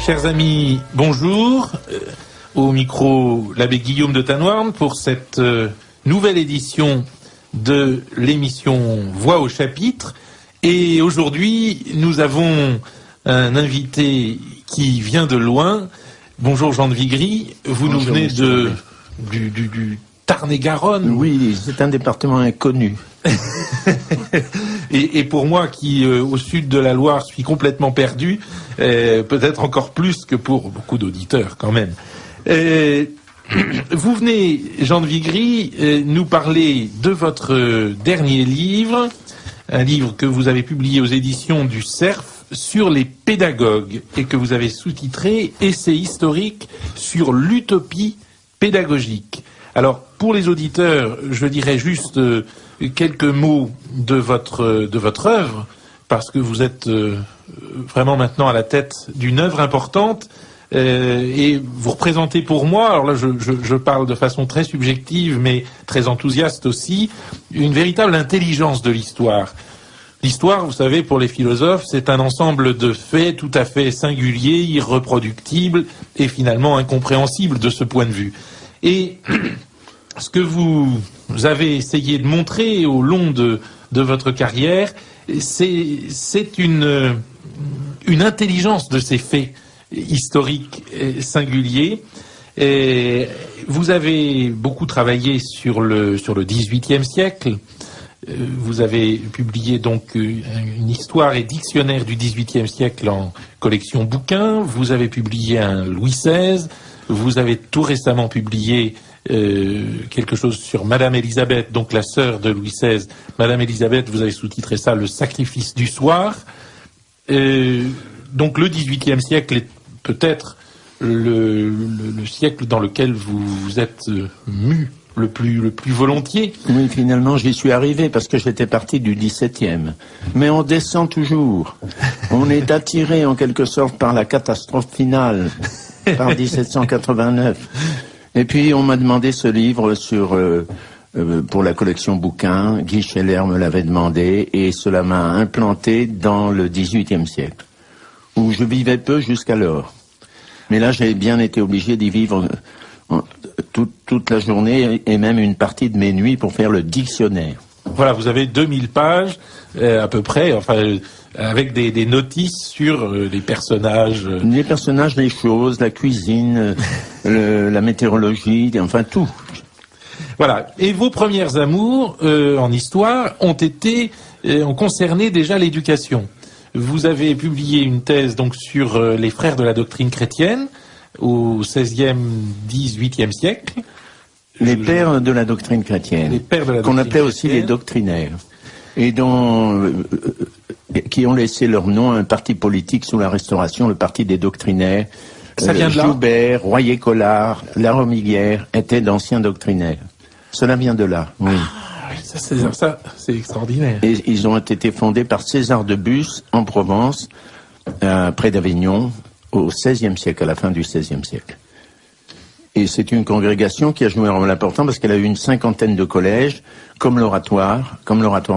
Chers amis, bonjour. Au micro, l'abbé Guillaume de Tanoirne pour cette nouvelle édition de l'émission Voix au chapitre. Et aujourd'hui, nous avons un invité qui vient de loin. Bonjour Jean de Vigry, vous nous venez du Tarn-et-Garonne. Oui, c'est un département inconnu. et pour moi qui, au sud de la Loire, suis complètement perdu, peut-être encore plus que pour beaucoup d'auditeurs quand même. Vous venez, Jean de Vigry, nous parler de votre dernier livre, un livre que vous avez publié aux éditions du Cerf sur les pédagogues et que vous avez sous-titré « Essai historique sur l'utopie pédagogique ». Alors, pour les auditeurs, je dirais juste quelques mots de votre œuvre, parce que vous êtes vraiment maintenant à la tête d'une œuvre importante, et vous représentez pour moi, alors là je parle de façon très subjective, mais très enthousiaste aussi, une véritable intelligence de l'histoire. L'histoire, vous savez, pour les philosophes, c'est un ensemble de faits tout à fait singuliers, irreproductibles, et finalement incompréhensibles de ce point de vue. Et ce que vous avez essayé de montrer au long de votre carrière, c'est une intelligence de ces faits historiques singuliers. Et vous avez beaucoup travaillé sur le XVIIIe siècle. Vous avez publié donc une histoire et dictionnaire du XVIIIe siècle en collection bouquins. Vous avez publié un Louis XVI. Vous avez tout récemment publié quelque chose sur Madame Élisabeth, donc la sœur de Louis XVI. Madame Élisabeth, vous avez sous-titré ça « Le sacrifice du soir ». Donc le XVIIIe siècle est peut-être le siècle dans lequel vous êtes mu le plus volontiers. Oui, finalement, j'y suis arrivé parce que j'étais parti du XVIIe. Mais on descend toujours. On est attiré en quelque sorte par la catastrophe finale, par 1789. Et puis on m'a demandé ce livre pour la collection bouquins. Guy Scheller me l'avait demandé et cela m'a implanté dans le XVIIIe siècle, où je vivais peu jusqu'alors. Mais là, j'ai bien été obligé d'y vivre toute la journée et même une partie de mes nuits pour faire le dictionnaire. Voilà, vous avez 2000 pages à peu près, enfin avec des notices sur les personnages. Les personnages, les choses, la cuisine, la météorologie, enfin tout. Voilà. Et vos premières amours en histoire ont concerné déjà l'éducation. Vous avez publié une thèse donc sur les frères de la doctrine chrétienne au XVIe, XVIIIe siècle. Les pères de la doctrine chrétienne. Les pères de la doctrine qu'on appelait aussi les doctrinaires. Et qui ont laissé leur nom à un parti politique sous la Restauration, le parti des doctrinaires. Ça vient de là. Joubert, Royer-Collard, Laromiguière étaient d'anciens doctrinaires. Cela vient de là, oui. Ah, oui, ça c'est extraordinaire. Et ils ont été fondés par César de Bus en Provence, près d'Avignon, au XVIe siècle, à la fin du XVIe siècle. Et c'est une congrégation qui a joué un rôle important parce qu'elle a eu une 50aine de collèges, comme l'Oratoire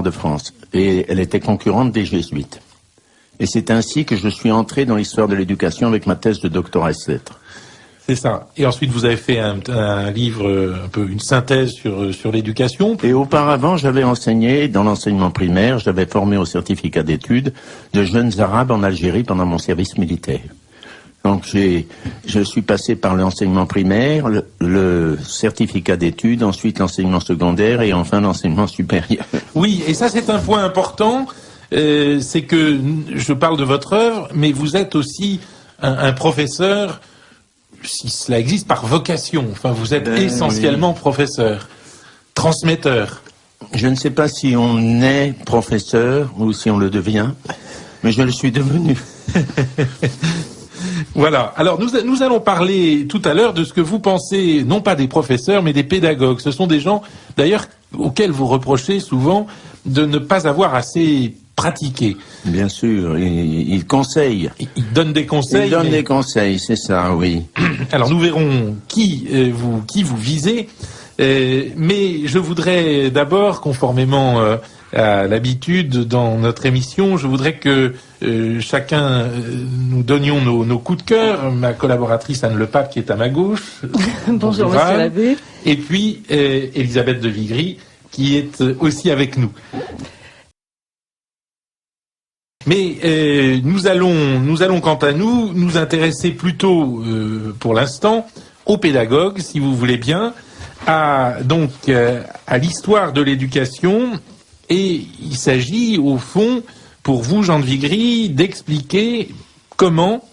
de France. Et elle était concurrente des Jésuites. Et c'est ainsi que je suis entré dans l'histoire de l'éducation avec ma thèse de doctorat ès lettres. C'est ça. Et ensuite, vous avez fait un livre, un peu une synthèse sur l'éducation. Et auparavant, j'avais enseigné dans l'enseignement primaire, j'avais formé au certificat d'études de jeunes Arabes en Algérie pendant mon service militaire. Donc je suis passé par l'enseignement primaire, le certificat d'études, ensuite l'enseignement secondaire et enfin l'enseignement supérieur. Oui, et ça c'est un point important, c'est que je parle de votre œuvre, mais vous êtes aussi un professeur, si cela existe, par vocation. Enfin, vous êtes essentiellement professeur, transmetteur. Je ne sais pas si on est professeur ou si on le devient, mais je le suis devenu. Voilà. Alors, nous allons parler tout à l'heure de ce que vous pensez, non pas des professeurs, mais des pédagogues. Ce sont des gens, d'ailleurs, auxquels vous reprochez souvent de ne pas avoir assez pratiqué. Bien sûr, ils conseillent. Ils donnent des conseils. Ils donnent des conseils, c'est ça, oui. Alors, nous verrons qui vous visez. Mais je voudrais d'abord, conformément à l'habitude dans notre émission, je voudrais que chacun nous donnions nos coups de cœur. Ma collaboratrice Anne Lepape qui est à ma gauche. Bonjour Monsieur l'abbé. Et puis Elisabeth de Vigry qui est aussi avec nous. Mais nous allons quant à nous intéresser plutôt pour l'instant aux pédagogues, si vous voulez bien, à l'histoire de l'éducation. Et il s'agit au fond, pour vous Jean de Vigry, d'expliquer comment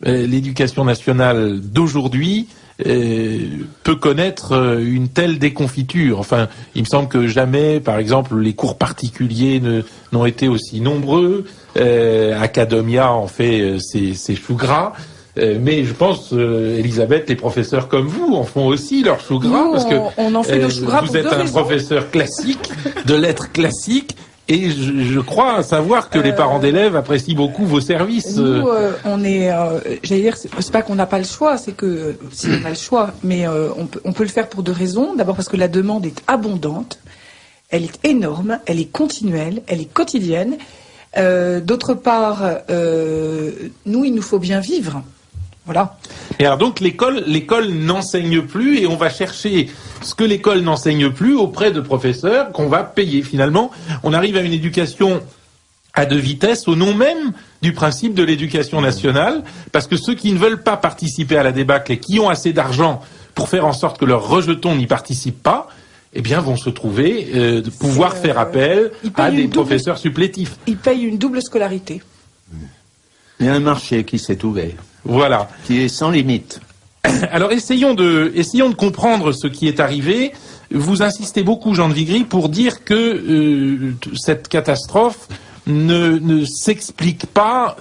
l'éducation nationale d'aujourd'hui peut connaître une telle déconfiture. Enfin, il me semble que jamais, par exemple, les cours particuliers n'ont été aussi nombreux. Academia en fait ses choux gras. Mais je pense, Elisabeth, les professeurs comme vous en font aussi leurs choux gras. Nous, parce que on en fait nos choux gras vous pour êtes deux un raisons. professeur classique, de lettres classiques. Et je crois savoir que les parents d'élèves apprécient beaucoup vos services. Nous, on est, j'allais dire, c'est pas qu'on n'a pas le choix, c'est que si on a le choix, mais on peut le faire pour deux raisons. D'abord parce que la demande est abondante, elle est énorme, elle est continuelle, elle est quotidienne. D'autre part, nous, il nous faut bien vivre. Voilà. Et alors donc l'école n'enseigne plus et on va chercher ce que l'école n'enseigne plus auprès de professeurs qu'on va payer. Finalement, on arrive à une éducation à deux vitesses au nom même du principe de l'éducation nationale, parce que ceux qui ne veulent pas participer à la débâcle et qui ont assez d'argent pour faire en sorte que leurs rejetons n'y participent pas, eh bien vont se trouver de pouvoir faire appel à des professeurs supplétifs. Ils payent une double scolarité. Il y a un marché qui s'est ouvert, Voilà. qui est sans limite. Alors essayons de comprendre ce qui est arrivé. Vous insistez beaucoup, Jean de Vigry, pour dire que cette catastrophe ne s'explique pas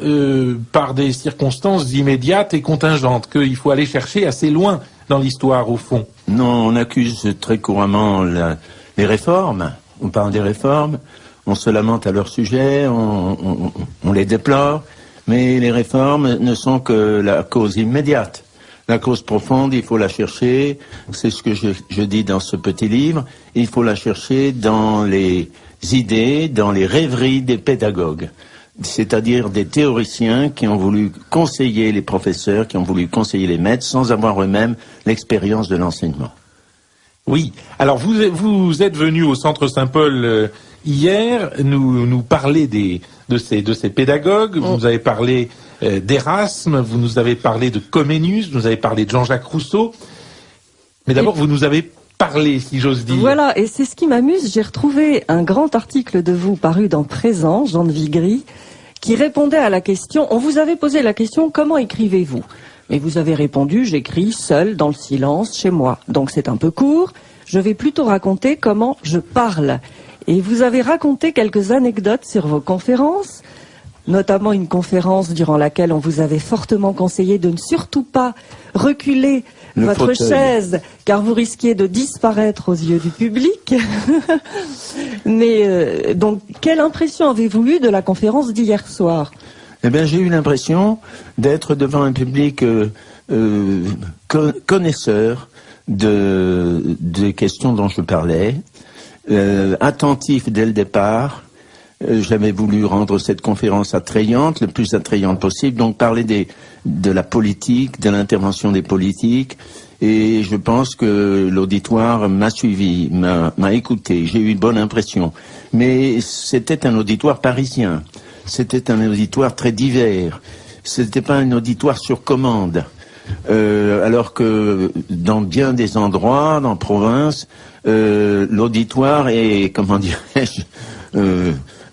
par des circonstances immédiates et contingentes, qu'il faut aller chercher assez loin dans l'histoire, au fond. Non, on accuse très couramment les réformes. On parle des réformes, on se lamente à leur sujet, on les déplore, mais les réformes ne sont que la cause immédiate. La cause profonde, il faut la chercher, c'est ce que je dis dans ce petit livre, il faut la chercher dans les idées, dans les rêveries des pédagogues, c'est-à-dire des théoriciens qui ont voulu conseiller les professeurs, qui ont voulu conseiller les maîtres, sans avoir eux-mêmes l'expérience de l'enseignement. Oui. Alors vous êtes venu au Centre Saint-Paul hier nous parler de ces pédagogues. Vous nous avez parlé d'Erasme, vous nous avez parlé de Comenius, vous nous avez parlé de Jean-Jacques Rousseau. Mais d'abord, vous nous avez parlé, si j'ose dire. Voilà, et c'est ce qui m'amuse. J'ai retrouvé un grand article de vous paru dans Présent, Jean de Vigry, qui répondait à la question. On vous avait posé la question, comment écrivez-vous? Et vous avez répondu, j'écris seul, dans le silence, chez moi. Donc c'est un peu court. Je vais plutôt raconter comment je parle. Et vous avez raconté quelques anecdotes sur vos conférences, notamment une conférence durant laquelle on vous avait fortement conseillé de ne surtout pas reculer votre chaise, car vous risquiez de disparaître aux yeux du public. Mais donc, quelle impression avez-vous eue de la conférence d'hier soir? Eh bien, j'ai eu l'impression d'être devant un public connaisseur des questions dont je parlais, attentif dès le départ. J'avais voulu rendre cette conférence attrayante, le plus attrayante possible, donc parler de la politique, de l'intervention des politiques, et je pense que l'auditoire m'a suivi, m'a écouté, j'ai eu une bonne impression. Mais c'était un auditoire parisien, c'était un auditoire très divers, c'était pas un auditoire sur commande. Alors que dans bien des endroits, dans province, l'auditoire est, comment dirais-je,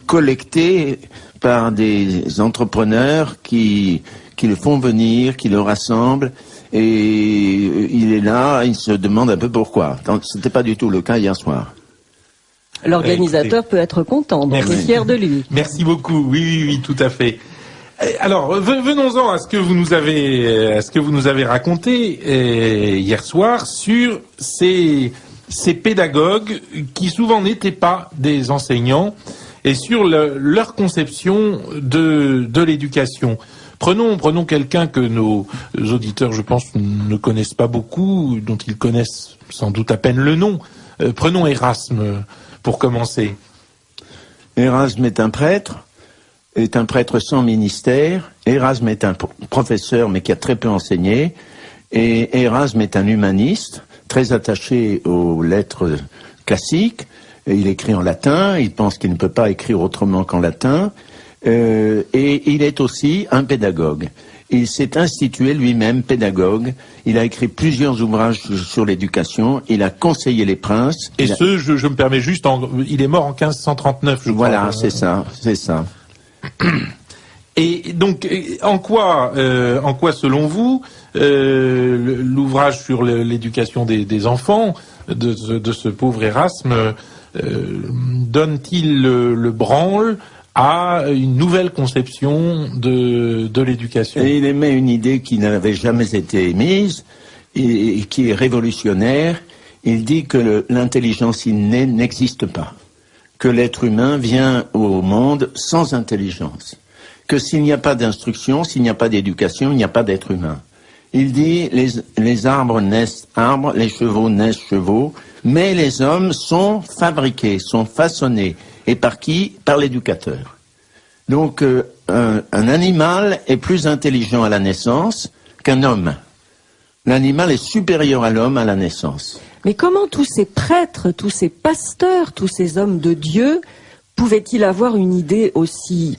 collecté par des entrepreneurs qui le font venir, qui le rassemblent, et il est là, il se demande un peu pourquoi. C'était pas du tout le cas hier soir. L'organisateur peut être content, donc est fier de lui. Merci beaucoup, oui, tout à fait. Alors, venons-en à ce que vous nous avez raconté hier soir sur ces pédagogues qui souvent n'étaient pas des enseignants et sur leur conception de l'éducation. Prenons quelqu'un que nos auditeurs, je pense, ne connaissent pas beaucoup, dont ils connaissent sans doute à peine le nom. Prenons Erasme pour commencer. Erasme est un prêtre. est un prêtre sans ministère. Erasme est un professeur, mais qui a très peu enseigné. Et Erasme est un humaniste, très attaché aux lettres classiques. Il écrit en latin, il pense qu'il ne peut pas écrire autrement qu'en latin. Et il est aussi un pédagogue. Il s'est institué lui-même pédagogue. Il a écrit plusieurs ouvrages sur l'éducation. Il a conseillé les princes. Et je me permets juste, il est mort en 1539, je crois. Voilà, c'est ça. Et donc, en quoi, selon vous, l'ouvrage sur l'éducation des enfants de ce pauvre Erasme donne-t-il le branle à une nouvelle conception de l'éducation? Et il émet une idée qui n'avait jamais été émise et qui est révolutionnaire. Il dit que l'intelligence innée n'existe pas, que l'être humain vient au monde sans intelligence, que s'il n'y a pas d'instruction, s'il n'y a pas d'éducation, il n'y a pas d'être humain. Il dit les arbres naissent arbres, les chevaux naissent chevaux, mais les hommes sont fabriqués, sont façonnés. Et par qui? Par l'éducateur. Donc un animal est plus intelligent à la naissance qu'un homme. L'animal est supérieur à l'homme à la naissance. Mais comment tous ces prêtres, tous ces pasteurs, tous ces hommes de Dieu pouvaient-ils avoir une idée aussi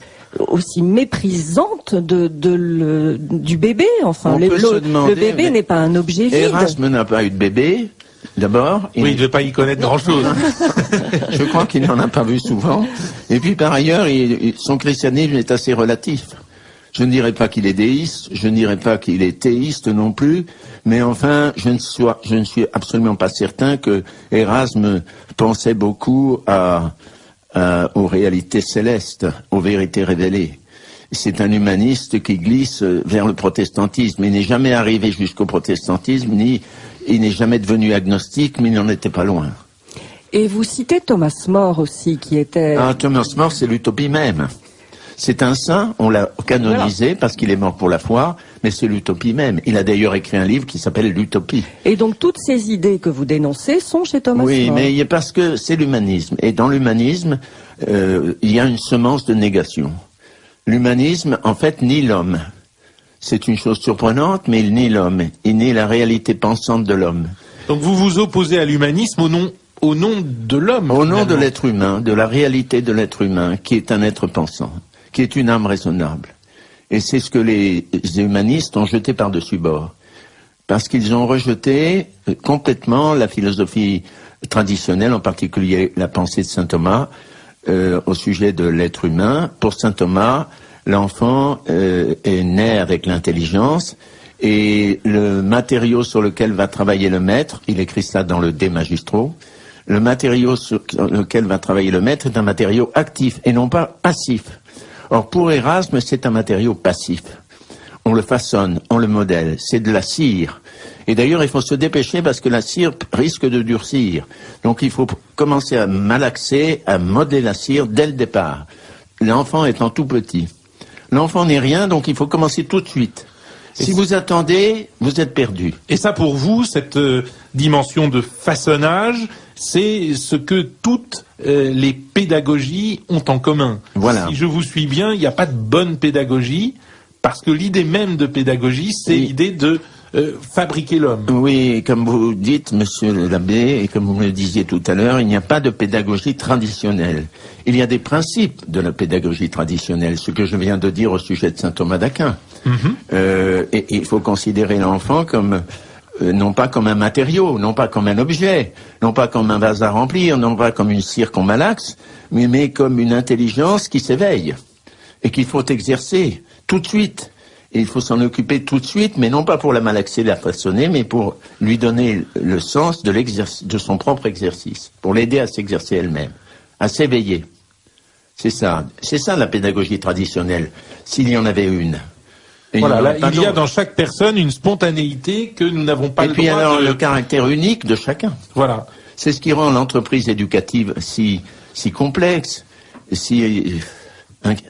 méprisante du bébé? Enfin, le bébé n'est pas un objet vide. Erasme n'a pas eu de bébé. D'abord, il ne devait pas y connaître grand-chose. Je crois qu'il n'en a pas vu souvent. Et puis par ailleurs, son christianisme est assez relatif. Je ne dirais pas qu'il est déiste, je ne dirais pas qu'il est théiste non plus, mais enfin, je ne suis absolument pas certain que Erasme pensait beaucoup aux réalités célestes, aux vérités révélées. C'est un humaniste qui glisse vers le protestantisme. Il n'est jamais arrivé jusqu'au protestantisme, il n'est jamais devenu agnostique, mais il n'en était pas loin. Et vous citez Thomas More aussi, qui était... Thomas More, c'est l'utopie même. C'est un saint, on l'a canonisé parce qu'il est mort pour la foi, mais c'est l'utopie même. Il a d'ailleurs écrit un livre qui s'appelle L'Utopie. Et donc toutes ces idées que vous dénoncez sont chez Thomas More. Oui, mais parce que c'est l'humanisme. Et dans l'humanisme, il y a une semence de négation. L'humanisme, en fait, nie l'homme. C'est une chose surprenante, mais il nie l'homme. Il nie la réalité pensante de l'homme. Donc vous vous opposez à l'humanisme au nom de l'homme. Au nom de l'être humain, de la réalité de l'être humain, qui est un être pensant, qui est une âme raisonnable. Et c'est ce que les humanistes ont jeté par-dessus bord. Parce qu'ils ont rejeté complètement la philosophie traditionnelle, en particulier la pensée de saint Thomas, au sujet de l'être humain. Pour saint Thomas, l'enfant est né avec l'intelligence et le matériau sur lequel va travailler le maître, il écrit ça dans le De Magistro, le matériau sur lequel va travailler le maître est un matériau actif et non pas passif. Or pour Erasme, c'est un matériau passif. On le façonne, on le modèle, c'est de la cire. Et d'ailleurs, il faut se dépêcher parce que la cire risque de durcir. Donc il faut commencer à malaxer, à modeler la cire dès le départ. L'enfant étant tout petit. L'enfant n'est rien, donc il faut commencer tout de suite. Si vous attendez, vous êtes perdu. Et ça, pour vous, cette dimension de façonnage, c'est ce que toutes les pédagogies ont en commun. Voilà. Si je vous suis bien, il n'y a pas de bonne pédagogie, parce que l'idée même de pédagogie, c'est l'idée de fabriquer l'homme. Oui, comme vous dites, monsieur l'abbé, et comme vous me le disiez tout à l'heure, il n'y a pas de pédagogie traditionnelle. Il y a des principes de la pédagogie traditionnelle, ce que je viens de dire au sujet de saint Thomas d'Aquin. Et il faut considérer l'enfant comme, non pas comme un matériau, non pas comme un objet, non pas comme un vase à remplir, non pas comme une cire qu'on malaxe, mais comme une intelligence qui s'éveille et qu'il faut exercer tout de suite. Et il faut s'en occuper tout de suite, mais non pas pour la malaxer, la façonner, mais pour lui donner le sens de son propre exercice, pour l'aider à s'exercer elle-même, à s'éveiller. C'est ça la pédagogie traditionnelle, s'il y en avait une. Et voilà, là, il y a dans chaque personne une spontanéité que nous n'avons pas le droit de... Et puis alors le caractère unique de chacun. Voilà. C'est ce qui rend l'entreprise éducative si complexe, si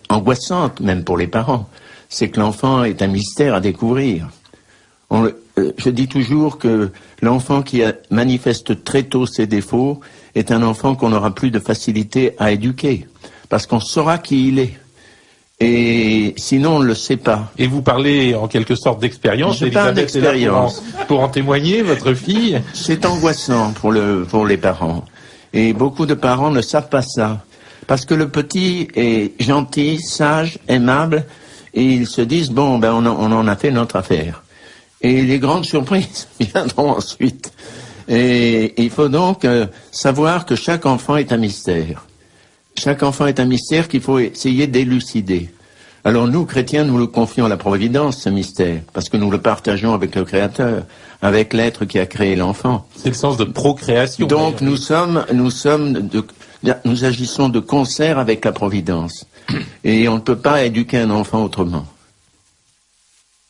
angoissante même pour les parents. C'est que l'enfant est un mystère à découvrir. Je dis toujours que l'enfant qui manifeste très tôt ses défauts est un enfant qu'on n'aura plus de facilité à éduquer, parce qu'on saura qui il est. Et sinon, on ne le sait pas. Et vous parlez en quelque sorte d'expérience. Je parle Elisabeth est là d'expérience. pour en témoigner, votre fille. C'est angoissant pour les parents. Et beaucoup de parents ne savent pas ça. Parce que le petit est gentil, sage, aimable, et ils se disent, bon, ben, on en a fait notre affaire. Et les grandes surprises viendront ensuite. Et il faut donc savoir que chaque enfant est un mystère. Chaque enfant est un mystère qu'il faut essayer d'élucider. Alors nous, chrétiens, nous le confions à la Providence, ce mystère, parce que nous le partageons avec le Créateur, avec l'être qui a créé l'enfant. C'est le sens de procréation. Donc nous agissons de concert avec la Providence. Et on ne peut pas éduquer un enfant autrement.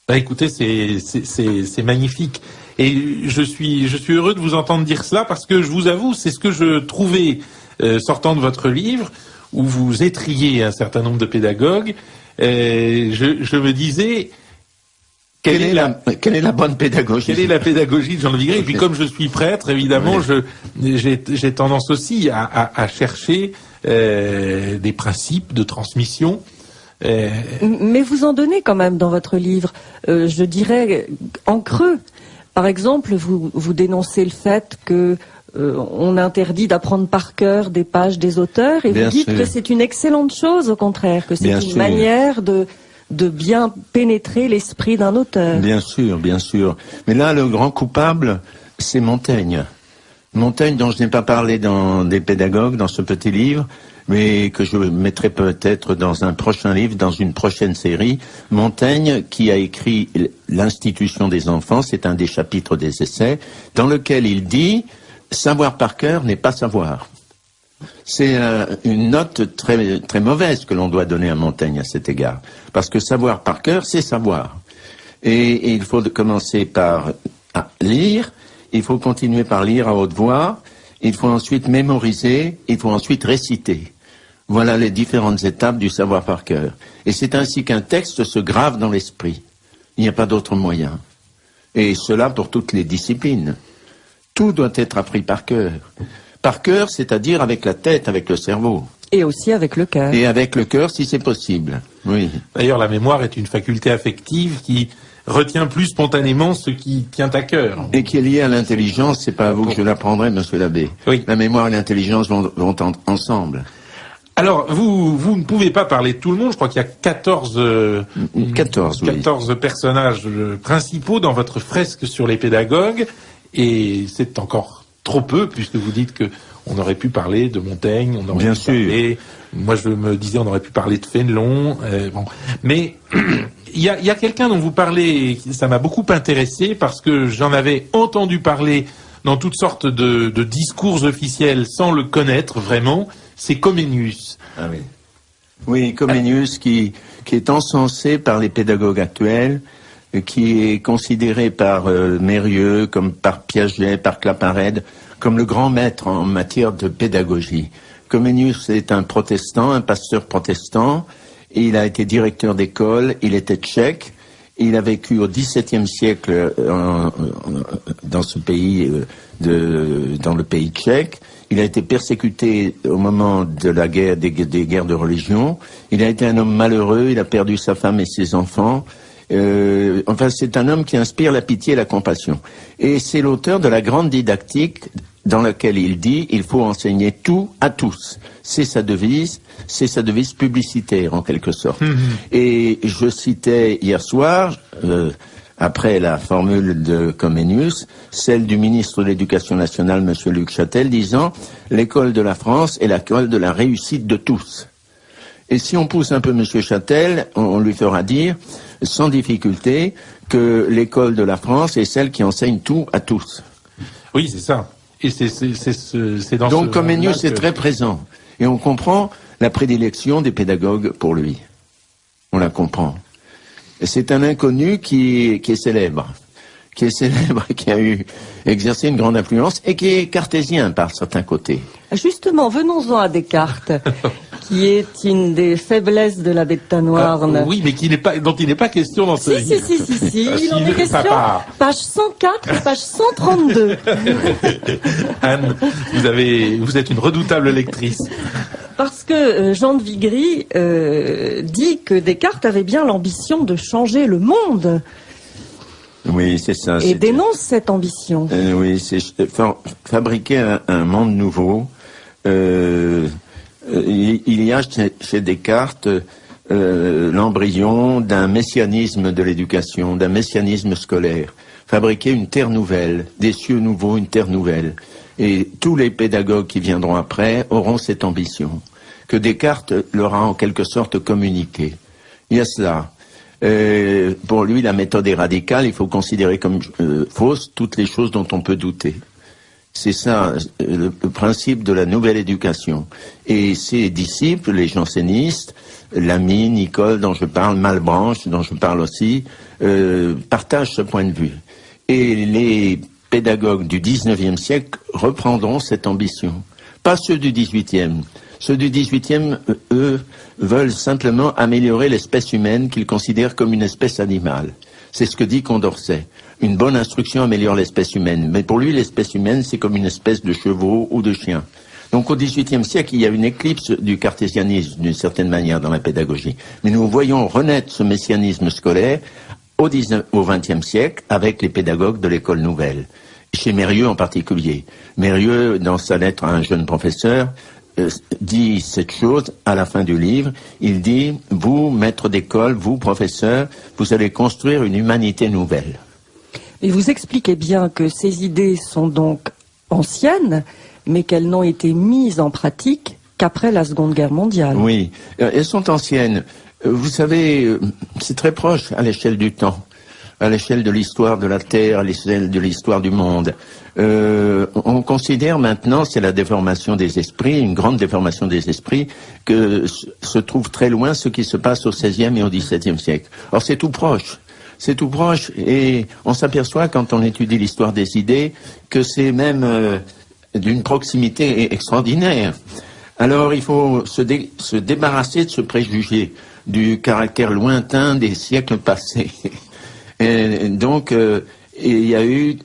Bah, écoutez, c'est magnifique. Et je suis heureux de vous entendre dire cela parce que je vous avoue, c'est ce que je trouvais sortant de votre livre, où vous étriez un certain nombre de pédagogues. Je me disais, quelle est la bonne pédagogie? Quelle est la pédagogie de Jean de Vigry? Et puis comme je suis prêtre, évidemment, oui, j'ai tendance aussi à chercher des principes de transmission. Mais vous en donnez quand même dans votre livre, je dirais, en creux. Par exemple, vous dénoncez le fait que on interdit d'apprendre par cœur des pages des auteurs, et vous dites que c'est une excellente chose, au contraire, que c'est une manière de bien pénétrer l'esprit d'un auteur. Bien sûr, bien sûr. Mais là, le grand coupable, c'est Montaigne. Montaigne, dont je n'ai pas parlé dans des pédagogues, dans ce petit livre, mais que je mettrai peut-être dans un prochain livre, dans une prochaine série. Montaigne, qui a écrit L'Institution des enfants, c'est un des chapitres des essais, dans lequel il dit « Savoir par cœur n'est pas savoir ». C'est une note très, très mauvaise que l'on doit donner à Montaigne à cet égard. Parce que savoir par cœur, c'est savoir. Et il faut commencer par lire, il faut continuer par lire à haute voix, il faut ensuite mémoriser, il faut ensuite réciter. Voilà les différentes étapes du savoir par cœur. Et c'est ainsi qu'un texte se grave dans l'esprit. Il n'y a pas d'autre moyen. Et cela pour toutes les disciplines. Tout doit être appris par cœur. Par cœur, c'est-à-dire avec la tête, avec le cerveau. Et aussi avec le cœur. Et avec le cœur, si c'est possible. Oui. D'ailleurs, la mémoire est une faculté affective qui retient plus spontanément ce qui tient à cœur. Et qui est liée à l'intelligence, c'est pas à vous que je l'apprendrai, monsieur l'abbé. Oui. La mémoire et l'intelligence vont ensemble. Alors, vous ne pouvez pas parler de tout le monde. Je crois qu'il y a 14 personnages principaux dans votre fresque sur les pédagogues. Et c'est encore trop peu, puisque vous dites que on aurait pu parler de Montaigne, on aurait pu parler... Moi, je me disais, on aurait pu parler de Fénelon. Bon. Mais il y a quelqu'un dont vous parlez, ça m'a beaucoup intéressé, parce que j'en avais entendu parler dans toutes sortes de discours officiels sans le connaître vraiment. C'est Comenius. Ah oui. Oui, Comenius qui est encensé par les pédagogues actuels, qui est considéré par Mérieux, comme par Piaget, par Claparède, comme le grand maître en matière de pédagogie. Comenius est un protestant, un pasteur protestant. Il a été directeur d'école, il était tchèque. Il a vécu au XVIIe siècle dans ce pays, dans le pays tchèque. Il a été persécuté au moment de la guerre, des guerres de religion. Il a été un homme malheureux, il a perdu sa femme et ses enfants. Enfin, c'est un homme qui inspire la pitié et la compassion. Et c'est l'auteur de la grande didactique dans laquelle il dit « il faut enseigner tout à tous ». C'est sa devise publicitaire en quelque sorte. Et je citais hier soir, après la formule de Comenius, celle du ministre de l'Éducation nationale, M. Luc Chatel, disant « l'école de la France est l'école de la réussite de tous ». Et si on pousse un peu M. Chatel, on lui fera dire, sans difficulté, que l'école de la France est celle qui enseigne tout à tous. Oui, c'est ça. Et c'est dans donc Comenius est très présent. Et on comprend la prédilection des pédagogues pour lui. On la comprend. Et c'est un inconnu qui est célèbre. Qui a exercé une grande influence et qui est cartésien par certains côtés. Justement, venons-en à Descartes, qui est une des faiblesses de la bête noire. Oui, mais dont il n'est pas question dans ce livre. Si, il en est question. Page 104 et page 132. Anne, vous êtes une redoutable lectrice. Parce que Jean de Vigry dit que Descartes avait bien l'ambition de changer le monde. Oui, c'est ça. Et dénonce cette ambition. Oui, c'est fabriquer un monde nouveau. Il y a chez Descartes l'embryon d'un messianisme de l'éducation, d'un messianisme scolaire. Fabriquer une terre nouvelle, des cieux nouveaux, une terre nouvelle. Et tous les pédagogues qui viendront après auront cette ambition, que Descartes leur a en quelque sorte communiquée. Il y a cela. Pour lui, la méthode est radicale, il faut considérer comme fausses toutes les choses dont on peut douter. C'est ça, le principe de la nouvelle éducation. Et ses disciples, les jansénistes, Lamy, Nicole, dont je parle, Malebranche, dont je parle aussi, partagent ce point de vue. Et les pédagogues du XIXe siècle reprendront cette ambition. Pas ceux du XVIIIe. Ceux du XVIIIe, eux, veulent simplement améliorer l'espèce humaine qu'ils considèrent comme une espèce animale. C'est ce que dit Condorcet. Une bonne instruction améliore l'espèce humaine. Mais pour lui, l'espèce humaine, c'est comme une espèce de chevaux ou de chiens. Donc au XVIIIe siècle, il y a une éclipse du cartésianisme, d'une certaine manière, dans la pédagogie. Mais nous voyons renaître ce messianisme scolaire au XXe siècle avec les pédagogues de l'école nouvelle. Chez Mérieux en particulier. Mérieux, dans sa lettre à un jeune professeur, dit cette chose à la fin du livre. Il dit, vous, maître d'école, vous, professeur, vous allez construire une humanité nouvelle. Et vous expliquez bien que ces idées sont donc anciennes, mais qu'elles n'ont été mises en pratique qu'après la Seconde Guerre mondiale. Oui, elles sont anciennes. Vous savez, c'est très proche à l'échelle du temps, à l'échelle de l'histoire de la Terre, à l'échelle de l'histoire du monde. On considère maintenant, c'est la déformation des esprits, une grande déformation des esprits, que se trouve très loin ce qui se passe au XVIe et au XVIIe siècle. Or, c'est tout proche. C'est tout proche et on s'aperçoit quand on étudie l'histoire des idées que c'est même d'une proximité extraordinaire. Alors il faut se débarrasser de ce préjugé du caractère lointain des siècles passés. Et donc il y a eu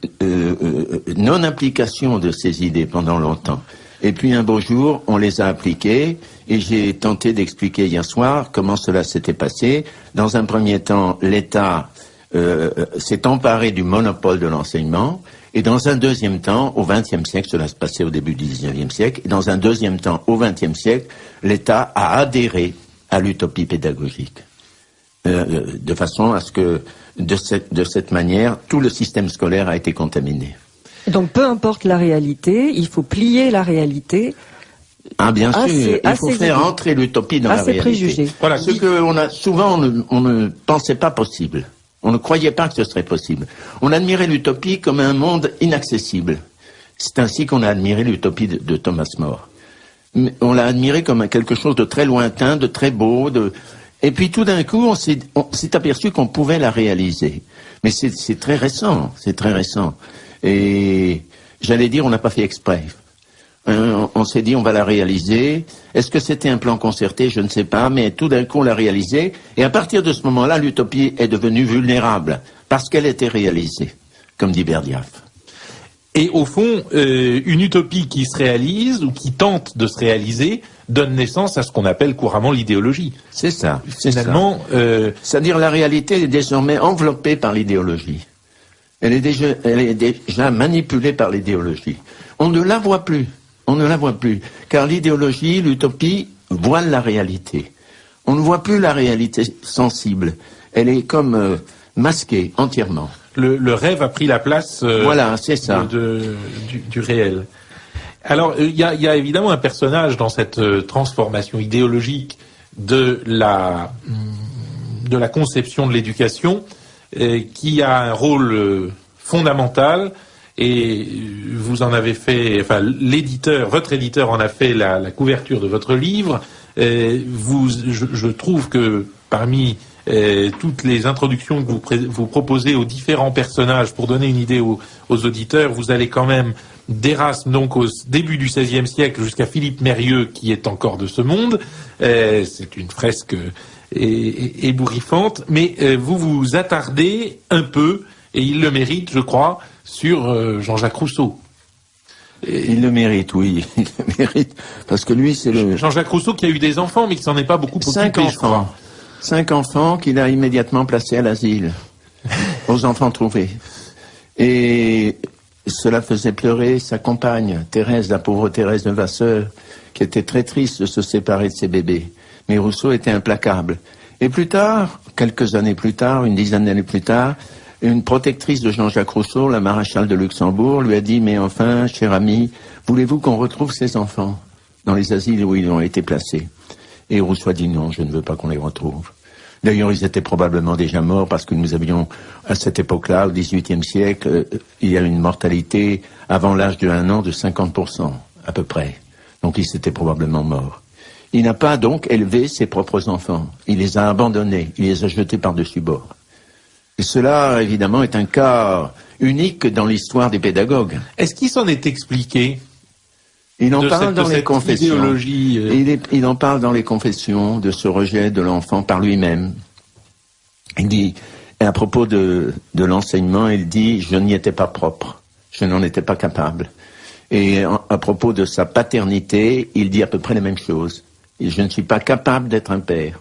non-application de ces idées pendant longtemps. Et puis un beau jour, on les a appliquées et j'ai tenté d'expliquer hier soir comment cela s'était passé. Dans un premier temps, l'État s'est emparé du monopole de l'enseignement, et dans un deuxième temps, au XXe siècle, cela se passait au début du XIXe siècle, et dans un deuxième temps, au XXe siècle, l'État a adhéré à l'utopie pédagogique, de façon à ce que, de cette manière, tout le système scolaire a été contaminé. Donc peu importe la réalité, il faut plier la réalité. Ah bien sûr, il faut faire entrer l'utopie dans la réalité. Préjugés. Voilà, ce que souvent on ne pensait pas possible. On ne croyait pas que ce serait possible. On admirait l'utopie comme un monde inaccessible. C'est ainsi qu'on a admiré l'utopie de Thomas More. On l'a admiré comme quelque chose de très lointain, de très beau. Et puis tout d'un coup, on s'est aperçu qu'on pouvait la réaliser. Mais c'est très récent, c'est très récent. Et j'allais dire, on n'a pas fait exprès. On s'est dit, on va la réaliser. Est-ce que c'était un plan concerté? Je ne sais pas, mais tout d'un coup, on l'a réalisé. Et à partir de ce moment-là, l'utopie est devenue vulnérable, parce qu'elle était réalisée, comme dit Berdyaev. Et au fond, une utopie qui se réalise, ou qui tente de se réaliser, donne naissance à ce qu'on appelle couramment l'idéologie. C'est ça. Finalement, c'est-à-dire la réalité est désormais enveloppée par l'idéologie. Elle est déjà manipulée par l'idéologie. On ne la voit plus. On ne la voit plus, car l'idéologie, l'utopie, voile la réalité. On ne voit plus la réalité sensible. Elle est comme masquée entièrement. Le rêve a pris la place voilà, c'est ça. Du réel. Alors, il y a évidemment un personnage dans cette transformation idéologique de la conception de l'éducation qui a un rôle fondamental. Et vous en avez fait, enfin votre éditeur en a fait la couverture de votre livre. Je trouve que parmi toutes les introductions que vous proposez aux différents personnages pour donner une idée aux auditeurs, vous allez quand même d'Erasme donc au début du XVIe siècle jusqu'à Philippe Mérieux qui est encore de ce monde. C'est une fresque ébouriffante, mais vous vous attardez un peu, et il le mérite, je crois, sur Jean-Jacques Rousseau. Il le mérite, oui, il le mérite. Parce que lui, c'est le... Jean-Jacques Rousseau qui a eu des enfants, mais qui s'en est pas beaucoup occupé, 5 je crois. enfants. 5 enfants qu'il a immédiatement placés à l'asile, aux enfants trouvés. Et cela faisait pleurer sa compagne, Thérèse, la pauvre Thérèse de Vasseur, qui était très triste de se séparer de ses bébés. Mais Rousseau était implacable. Et plus tard, quelques années plus tard, une dizaine d'années plus tard, une protectrice de Jean-Jacques Rousseau, la maréchale de Luxembourg, lui a dit « Mais enfin, cher ami, voulez-vous qu'on retrouve ces enfants dans les asiles où ils ont été placés ?» Et Rousseau a dit « Non, je ne veux pas qu'on les retrouve. » D'ailleurs, ils étaient probablement déjà morts parce que nous avions, à cette époque-là, au XVIIIe siècle, il y a une mortalité avant l'âge de 1 an de 50%, à peu près. Donc ils étaient probablement morts. Il n'a pas donc élevé ses propres enfants. Il les a abandonnés, il les a jetés par-dessus bord. Et cela, évidemment, est un cas unique dans l'histoire des pédagogues. Est-ce qu'il s'en est expliqué? Il en parle dans les confessions. Idéologie, il en parle dans les confessions de ce rejet de l'enfant par lui-même. Il dit, et à propos de l'enseignement, il dit « Je n'y étais pas propre, je n'en étais pas capable ». Et à propos de sa paternité, il dit à peu près la même chose. « Je ne suis pas capable d'être un père ».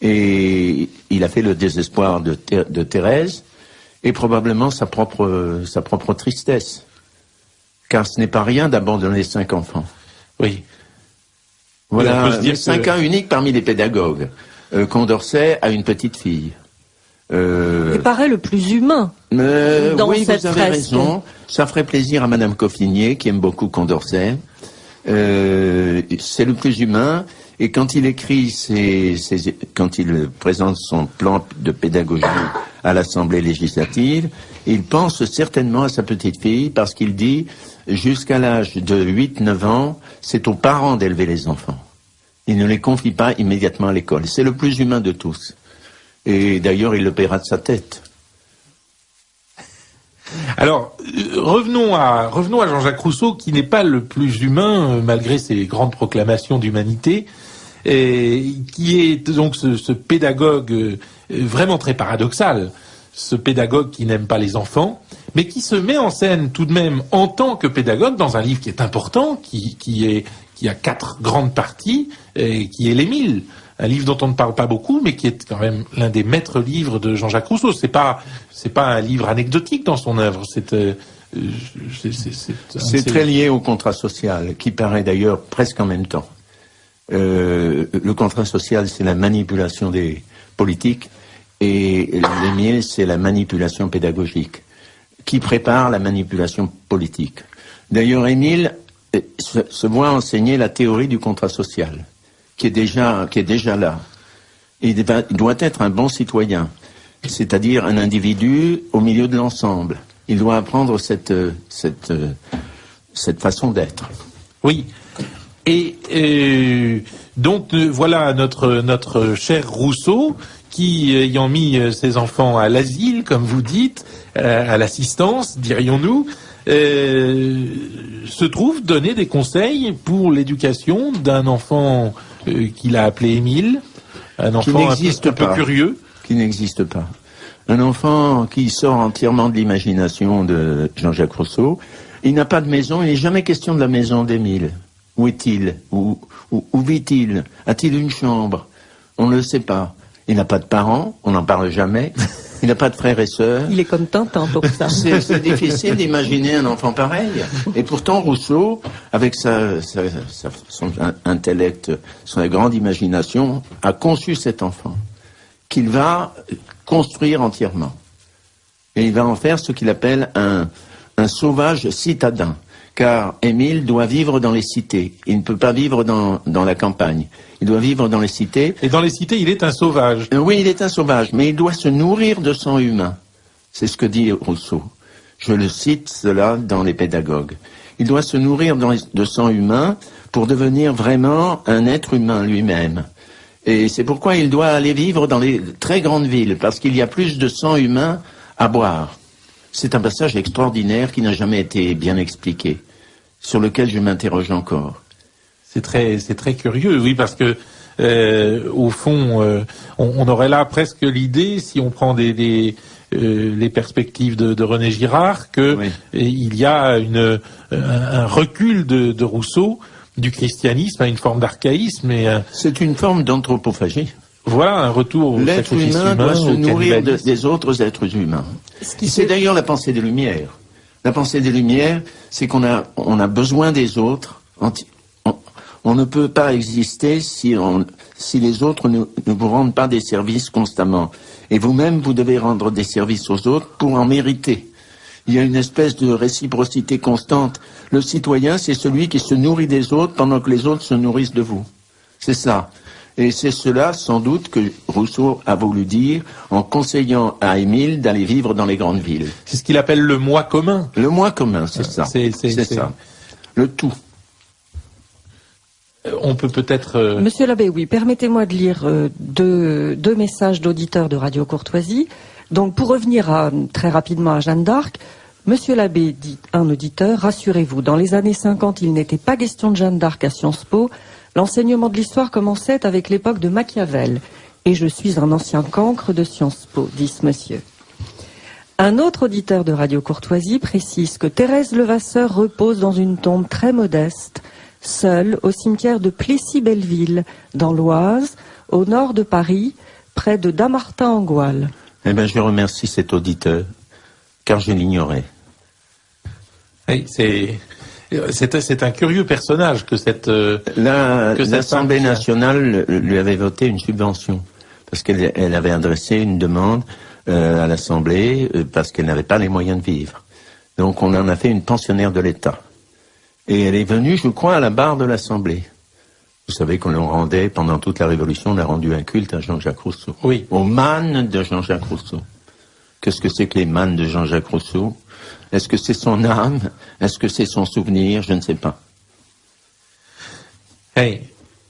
Et il a fait le désespoir de Thérèse et probablement sa propre tristesse. Car ce n'est pas rien d'abandonner 5 enfants. Oui. Voilà, on peut se dire 5 cas uniques parmi les pédagogues. Condorcet a une petite fille. Il paraît le plus humain dans oui, cette vous avez raison. Ça ferait plaisir à Madame Coffinier, qui aime beaucoup Condorcet. C'est le plus humain. Et quand il écrit quand il présente son plan de pédagogie à l'Assemblée législative, il pense certainement à sa petite fille parce qu'il dit, jusqu'à l'âge de 8-9 ans, c'est aux parents d'élever les enfants. Il ne les confie pas immédiatement à l'école. C'est le plus humain de tous. Et d'ailleurs, il le paiera de sa tête. Alors, revenons à Jean-Jacques Rousseau, qui n'est pas le plus humain, malgré ses grandes proclamations d'humanité, et qui est donc ce pédagogue vraiment très paradoxal, ce pédagogue qui n'aime pas les enfants, mais qui se met en scène tout de même en tant que pédagogue dans un livre qui est important, qui a 4 grandes parties, et qui est l'Émile. Un livre dont on ne parle pas beaucoup, mais qui est quand même l'un des maîtres livres de Jean-Jacques Rousseau. C'est pas un livre anecdotique dans son œuvre. C'est très lié au contrat social, qui paraît d'ailleurs presque en même temps. Le contrat social, c'est la manipulation des politiques, et l'Émile, c'est la manipulation pédagogique, qui prépare la manipulation politique. D'ailleurs, Émile se voit enseigner la théorie du contrat social, qui est déjà là. Il doit être un bon citoyen, c'est-à-dire un individu au milieu de l'ensemble. Il doit apprendre cette façon d'être. Oui. Et donc voilà notre cher Rousseau qui, ayant mis ses enfants à l'asile, comme vous dites, à l'assistance, dirions-nous, se trouve donner des conseils pour l'éducation d'un enfant qu'il a appelé Émile, un enfant un peu curieux. Qui n'existe pas. Un enfant qui sort entièrement de l'imagination de Jean-Jacques Rousseau. Il n'a pas de maison, il n'est jamais question de la maison d'Émile. Où est-il? Où vit-il? A-t-il une chambre? On ne le sait pas. Il n'a pas de parents, on n'en parle jamais. Il n'a pas de frères et sœurs. Il est comme Tintin pour ça. C'est difficile d'imaginer un enfant pareil. Et pourtant, Rousseau, avec son intellect, sa grande imagination, a conçu cet enfant qu'il va construire entièrement. Et il va en faire ce qu'il appelle un sauvage citadin. Car Émile doit vivre dans les cités. Il ne peut pas vivre dans la campagne. Il doit vivre dans les cités. Et dans les cités, il est un sauvage. Oui, il est un sauvage, mais il doit se nourrir de sang humain. C'est ce que dit Rousseau. Je le cite cela dans les pédagogues. Il doit se nourrir de sang humain pour devenir vraiment un être humain lui-même. Et c'est pourquoi il doit aller vivre dans les très grandes villes, parce qu'il y a plus de sang humain à boire. C'est un passage extraordinaire qui n'a jamais été bien expliqué, sur lequel je m'interroge encore. C'est très curieux, oui, parce que au fond, on aurait là presque l'idée, si on prend des les perspectives de René Girard, que Oui. il y a un recul de Rousseau du christianisme à une forme d'archaïsme et C'est une forme d'anthropophagie. voilà un retour au L'être sacrifice humain doit se au nourrir cannibalisme. des autres êtres humains. qui C'est fait- d'ailleurs la pensée des Lumières. La pensée des Lumières, c'est qu'on a besoin des autres. On ne peut pas exister si les autres ne vous rendent pas des services constamment. Et vous-même, vous devez rendre des services aux autres pour en mériter. Il y a une espèce de réciprocité constante. Le citoyen, c'est celui qui se nourrit des autres pendant que les autres se nourrissent de vous. C'est ça. Et c'est cela, sans doute, que Rousseau a voulu dire en conseillant à Émile d'aller vivre dans les grandes villes. C'est ce qu'il appelle le moi commun. Le moi commun, c'est ça. c'est ça. Le tout. On peut peut-être Monsieur l'abbé, oui, permettez-moi de lire deux messages d'auditeurs de Radio Courtoisie. Donc, pour revenir très rapidement à Jeanne d'Arc, Monsieur l'abbé, dit un auditeur, rassurez-vous, dans les années 50, il n'était pas question de Jeanne d'Arc à Sciences Po. L'enseignement de l'histoire commençait avec l'époque de Machiavel. Et je suis un ancien cancre de Sciences Po, dit ce monsieur. Un autre auditeur de Radio Courtoisie précise que Thérèse Levasseur repose dans une tombe très modeste, seule, au cimetière de Plessis-Belleville, dans l'Oise, au nord de Paris, près de Dammartin-en-Goual. Eh bien, je remercie cet auditeur, car je l'ignorais. oui, c'est un curieux personnage que cette L'Assemblée femme- nationale lui avait voté une subvention, parce qu'elle avait adressé une demande à l'Assemblée, parce qu'elle n'avait pas les moyens de vivre. Donc on en a fait une pensionnaire de l'État. Et elle est venue, je crois, à la barre de l'Assemblée. Vous savez qu'on leur rendait, pendant toute la Révolution, on a rendu un culte à Jean-Jacques Rousseau. Oui. Aux mânes de Jean-Jacques Rousseau. Qu'est-ce que c'est que les mânes de Jean-Jacques Rousseau? Est-ce que c'est son âme? Est-ce que c'est son souvenir? Je ne sais pas. Hey.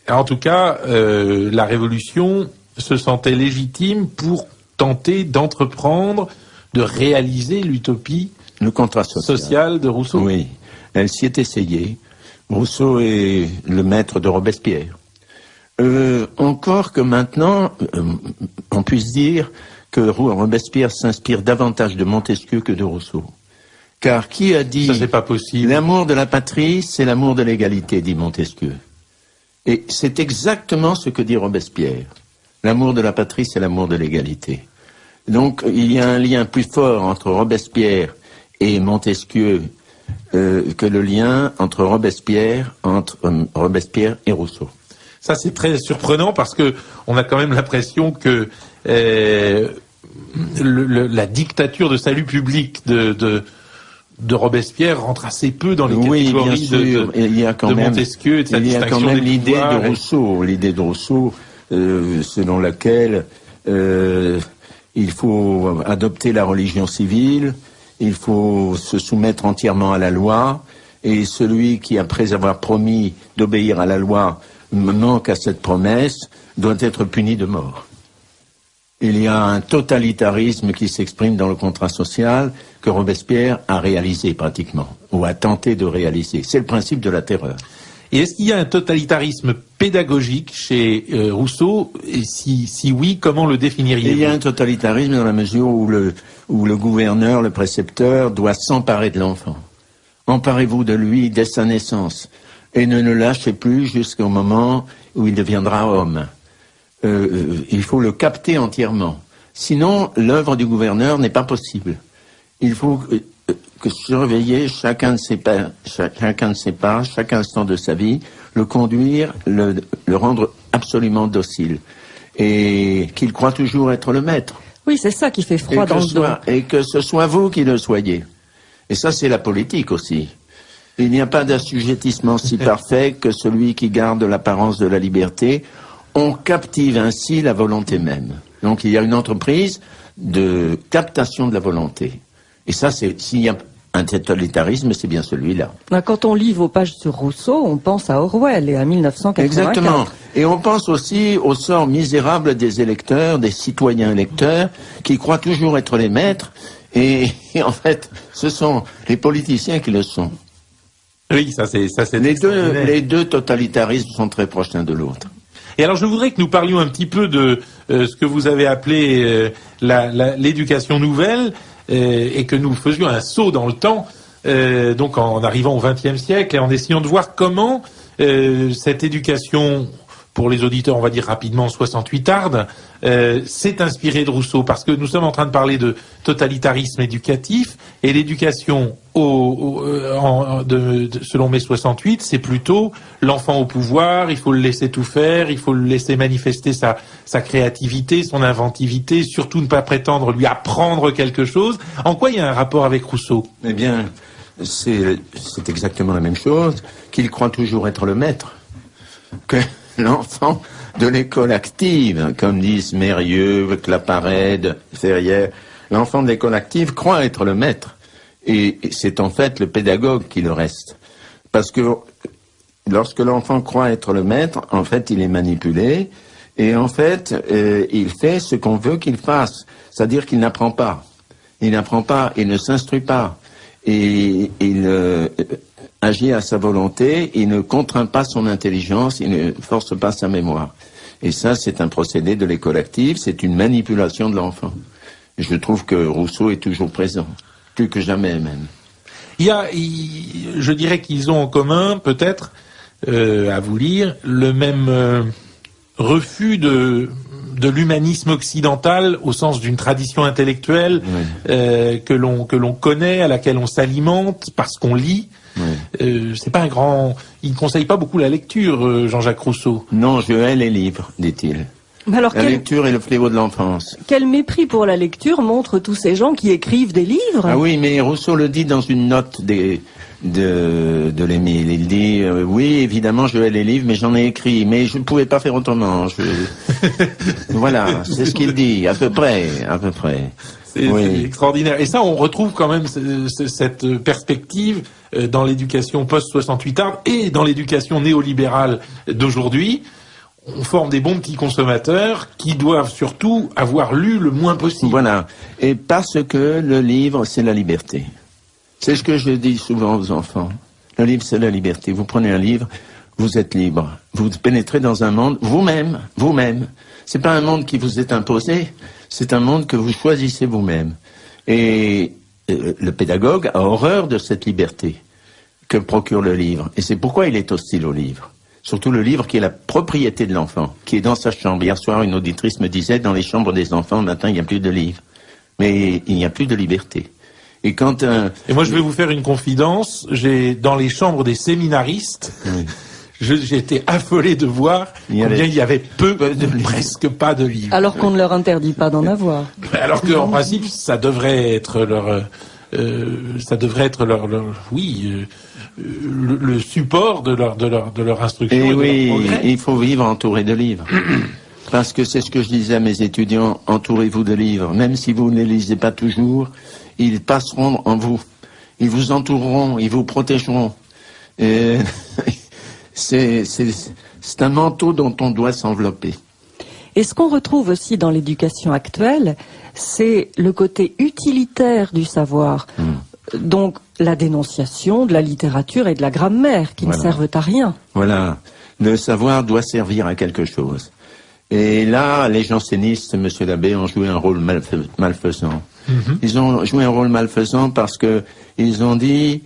En tout cas, la Révolution se sentait légitime pour tenter d'entreprendre, de réaliser l'utopie Le contrat social. sociale de Rousseau. Oui, elle s'y est essayée. Rousseau est le maître de Robespierre. Encore que maintenant, on puisse dire que Robespierre s'inspire davantage de Montesquieu que de Rousseau. Car qui a dit Ça, c'est pas possible. l'amour de la patrie, c'est l'amour de l'égalité, dit Montesquieu. Et c'est exactement ce que dit Robespierre. L'amour de la patrie, c'est l'amour de l'égalité. Donc, il y a un lien plus fort entre Robespierre et Montesquieu que le lien entre Robespierre et Rousseau. Ça, c'est très surprenant parce que on a quand même l'impression que la dictature de salut public de Robespierre rentre assez peu dans les Oui, bien catégories sûr. Il y a quand de même, Montesquieu et de sa il y a quand distinction même des l'idée pouvoirs. de Rousseau, selon laquelle il faut adopter la religion civile, il faut se soumettre entièrement à la loi, et celui qui, après avoir promis d'obéir à la loi, manque à cette promesse, doit être puni de mort. Il y a un totalitarisme qui s'exprime dans le contrat social que Robespierre a réalisé pratiquement, ou a tenté de réaliser. C'est le principe de la terreur. Et est-ce qu'il y a un totalitarisme pédagogique chez Rousseau? Et si oui, comment le Et définiriez-vous? il y a un totalitarisme dans la mesure où le gouverneur, le précepteur, doit s'emparer de l'enfant. Emparez-vous de lui dès sa naissance, et ne le lâchez plus jusqu'au moment où il deviendra homme. Il faut le capter entièrement. Sinon, l'œuvre du gouverneur n'est pas possible. Il faut que surveiller chacun de ses pas, chaque instant de sa vie, le conduire, le rendre absolument docile. Et qu'il croit toujours être le maître. Oui, c'est ça qui fait froid dans le dos. Et que ce soit vous qui le soyez. Et ça, c'est la politique aussi. Il n'y a pas d'assujettissement si parfait que celui qui garde l'apparence de la liberté. On captive ainsi la volonté même. Donc il y a une entreprise de captation de la volonté. Et ça, s'il y a un totalitarisme, c'est bien celui-là. Quand on lit vos pages sur Rousseau, on pense à Orwell et à 1984. Exactement. Et on pense aussi au sort misérable des électeurs, des citoyens électeurs, qui croient toujours être les maîtres. Et en fait, ce sont les politiciens qui le sont. Oui, ça c'est Les extraordinaire. deux totalitarismes sont très proches l'un de l'autre. Et alors je voudrais que nous parlions un petit peu de ce que vous avez appelé l'éducation nouvelle, et que nous faisions un saut dans le temps, donc en arrivant au XXe siècle et en essayant de voir comment cette éducation, pour les auditeurs, on va dire rapidement 68arde, s'est inspirée de Rousseau, parce que nous sommes en train de parler de totalitarisme éducatif, et l'éducation selon mai 68, c'est plutôt l'enfant au pouvoir, il faut le laisser tout faire, il faut le laisser manifester sa créativité, son inventivité, surtout ne pas prétendre lui apprendre quelque chose. En quoi il y a un rapport avec Rousseau? Eh bien, c'est exactement la même chose, qu'il croit toujours être le maître, que l'enfant de l'école active, comme disent Mérieux, Claparède, Ferrière, l'enfant de l'école active croit être le maître. Et c'est en fait le pédagogue qui le reste. Parce que lorsque l'enfant croit être le maître, en fait, il est manipulé. Et en fait, il fait ce qu'on veut qu'il fasse. C'est-à-dire qu'il n'apprend pas. Il n'apprend pas, il ne s'instruit pas. Et il agit à sa volonté, il ne contraint pas son intelligence, il ne force pas sa mémoire. Et ça, c'est un procédé de l'école active, c'est une manipulation de l'enfant. Je trouve que Rousseau est toujours présent, plus que jamais même. Je dirais qu'ils ont en commun, peut-être, à vous lire, le même refus de l'humanisme occidental au sens d'une tradition intellectuelle, oui, que l'on connaît, à laquelle on s'alimente parce qu'on lit. Oui. C'est pas un grand. Il ne conseille pas beaucoup la lecture, Jean-Jacques Rousseau. Non, je hais les livres, dit-il. Alors la lecture est le fléau de l'enfance. Quel mépris pour la lecture montrent tous ces gens qui écrivent des livres. Ah oui, mais Rousseau le dit dans une note de l'Émile. Il dit oui, évidemment, je hais les livres, mais j'en ai écrit, mais je ne pouvais pas faire autrement. Voilà, c'est ce qu'il dit, à peu près. C'est extraordinaire. Et ça, on retrouve quand même cette perspective dans l'éducation post-68arde et dans l'éducation néolibérale d'aujourd'hui. On forme des bons petits consommateurs qui doivent surtout avoir lu le moins possible. Voilà. Et parce que le livre, c'est la liberté. C'est ce que je dis souvent aux enfants. Le livre, c'est la liberté. Vous prenez un livre, vous êtes libre. Vous pénétrez dans un monde vous-même. C'est pas un monde qui vous est imposé, c'est un monde que vous choisissez vous-même. Et le pédagogue a horreur de cette liberté que procure le livre. Et c'est pourquoi il est hostile au livre. Surtout le livre qui est la propriété de l'enfant, qui est dans sa chambre. Hier soir, une auditrice me disait, dans les chambres des enfants, maintenant, il n'y a plus de livres. Mais il n'y a plus de liberté. Et quand Et moi, je vais vous faire une confidence. Dans les chambres des séminaristes, oui, j'étais affolé de voir combien il y avait presque pas de livres. Alors qu'on ne leur interdit pas d'en avoir. Alors qu'en principe, ça devrait être le support de leur instruction. Et de oui, leur progrès. Il faut vivre entouré de livres. Parce que c'est ce que je disais à mes étudiants, entourez-vous de livres. Même si vous ne les lisez pas toujours, ils passeront en vous. Ils vous entoureront, ils vous protégeront. C'est un manteau dont on doit s'envelopper. Et ce qu'on retrouve aussi dans l'éducation actuelle, c'est le côté utilitaire du savoir. Donc la dénonciation de la littérature et de la grammaire qui ne servent à rien. Voilà. Le savoir doit servir à quelque chose. Et là, les jansénistes, monsieur l'abbé, ont joué un rôle malfaisant. Ils ont joué un rôle malfaisant parce que ils ont dit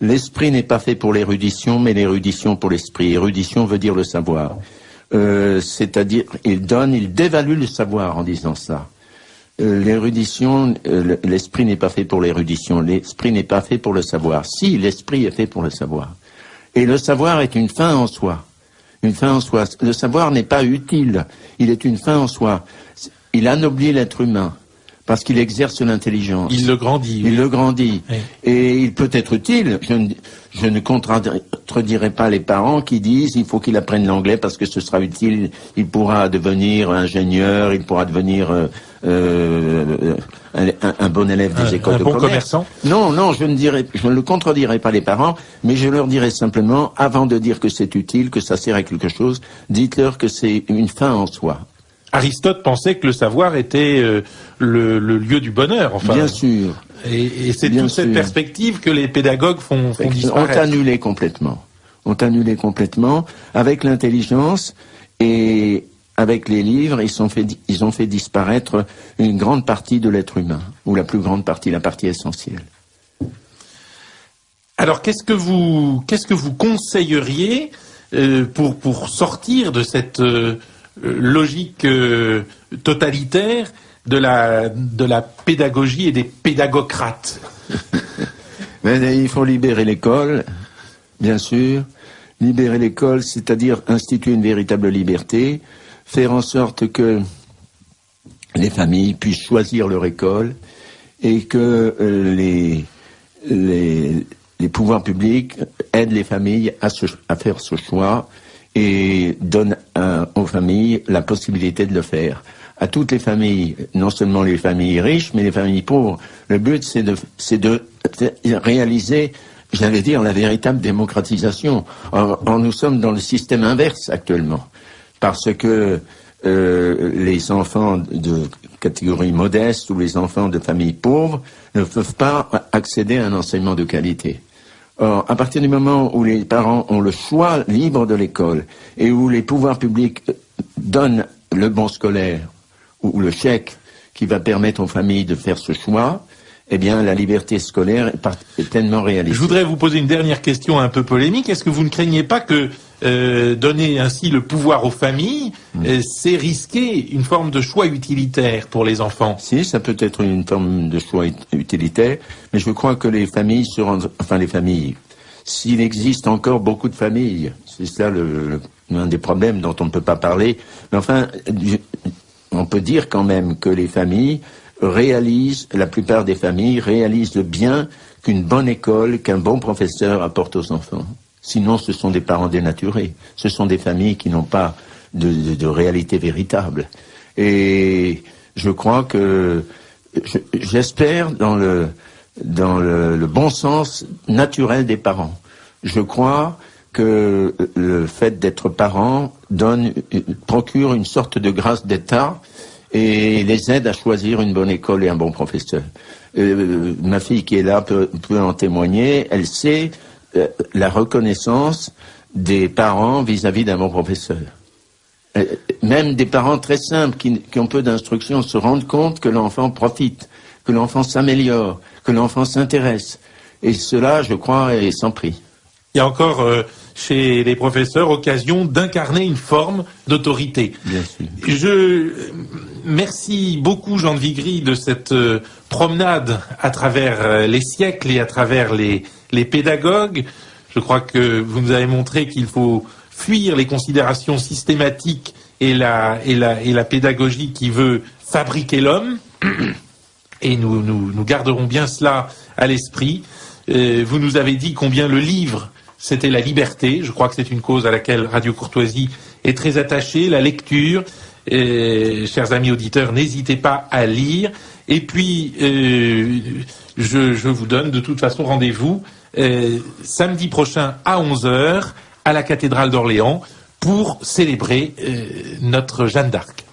l'esprit n'est pas fait pour l'érudition, mais l'érudition pour l'esprit. Érudition veut dire le savoir. C'est-à-dire, ils dévaluent le savoir en disant ça. L'érudition, l'esprit n'est pas fait pour l'érudition, l'esprit n'est pas fait pour le savoir. Si, l'esprit est fait pour le savoir. Et le savoir est une fin en soi. Une fin en soi. Le savoir n'est pas utile, il est une fin en soi. Il anoblit l'être humain, parce qu'il exerce l'intelligence. Il le grandit. Il le grandit. Oui. Et il peut être utile. Je ne contredirai pas les parents qui disent il faut qu'il apprenne l'anglais parce que ce sera utile. Il pourra devenir ingénieur, il pourra devenir un bon élève des écoles de commerce. Un bon commerçant. Non, je ne le contredirai pas les parents, mais je leur dirai simplement, avant de dire que c'est utile, que ça sert à quelque chose, dites-leur que c'est une fin en soi. Aristote pensait que le savoir était le lieu du bonheur, enfin. Bien sûr. Et c'est toute cette perspective que les pédagogues font disparaître. On annulé complètement. ont annulé complètement. Avec l'intelligence et avec les livres, ils ont fait disparaître une grande partie de l'être humain, ou la plus grande partie, la partie essentielle. Alors, qu'est-ce que vous conseilleriez pour sortir de cette logique totalitaire de la pédagogie et des pédagocrates? Mais il faut libérer l'école, bien sûr. Libérer l'école, c'est-à-dire instituer une véritable liberté, faire en sorte que les familles puissent choisir leur école et que les pouvoirs publics aident les familles à faire ce choix et donnent aux familles la possibilité de le faire. À toutes les familles, non seulement les familles riches, mais les familles pauvres. Le but, c'est de réaliser, j'allais dire, la véritable démocratisation. Or, nous sommes dans le système inverse actuellement, parce que les enfants de catégorie modeste ou les enfants de familles pauvres ne peuvent pas accéder à un enseignement de qualité. Or, à partir du moment où les parents ont le choix libre de l'école et où les pouvoirs publics donnent le bon scolaire ou le chèque qui va permettre aux familles de faire ce choix, eh bien, la liberté scolaire est tellement réalisée. Je voudrais vous poser une dernière question un peu polémique. Est-ce que vous ne craignez pas que donner ainsi le pouvoir aux familles, c'est risquer une forme de choix utilitaire pour les enfants? Si, ça peut être une forme de choix utilitaire, mais je crois que les familles se rendent... Enfin, les familles... S'il existe encore beaucoup de familles, c'est ça l'un des problèmes dont on ne peut pas parler, mais enfin, on peut dire quand même que les familles la plupart des familles réalisent le bien qu'une bonne école, qu'un bon professeur apporte aux enfants. Sinon, ce sont des parents dénaturés. Ce sont des familles qui n'ont pas de réalité véritable. Et je crois que... J'espère dans le bon sens naturel des parents. Je crois que le fait d'être parent procure une sorte de grâce d'État et les aide à choisir une bonne école et un bon professeur. Ma fille qui est là peut en témoigner. Elle sait la reconnaissance des parents vis-à-vis d'un bon professeur. Même des parents très simples qui ont peu d'instruction se rendent compte que l'enfant profite, que l'enfant s'améliore, que l'enfant s'intéresse. Et cela, je crois, est sans prix. Il y a encore chez les professeurs occasion d'incarner une forme d'autorité. Bien sûr. Merci beaucoup, Jean de Vigry, de cette promenade à travers les siècles et à travers les pédagogues. Je crois que vous nous avez montré qu'il faut fuir les considérations systématiques et la pédagogie qui veut fabriquer l'homme. Et nous garderons bien cela à l'esprit. Vous nous avez dit combien le livre, c'était la liberté. Je crois que c'est une cause à laquelle Radio Courtoisie est très attachée, la lecture. Chers amis auditeurs, n'hésitez pas à lire. Et puis, je vous donne de toute façon rendez-vous samedi prochain à 11h à la cathédrale d'Orléans pour célébrer notre Jeanne d'Arc.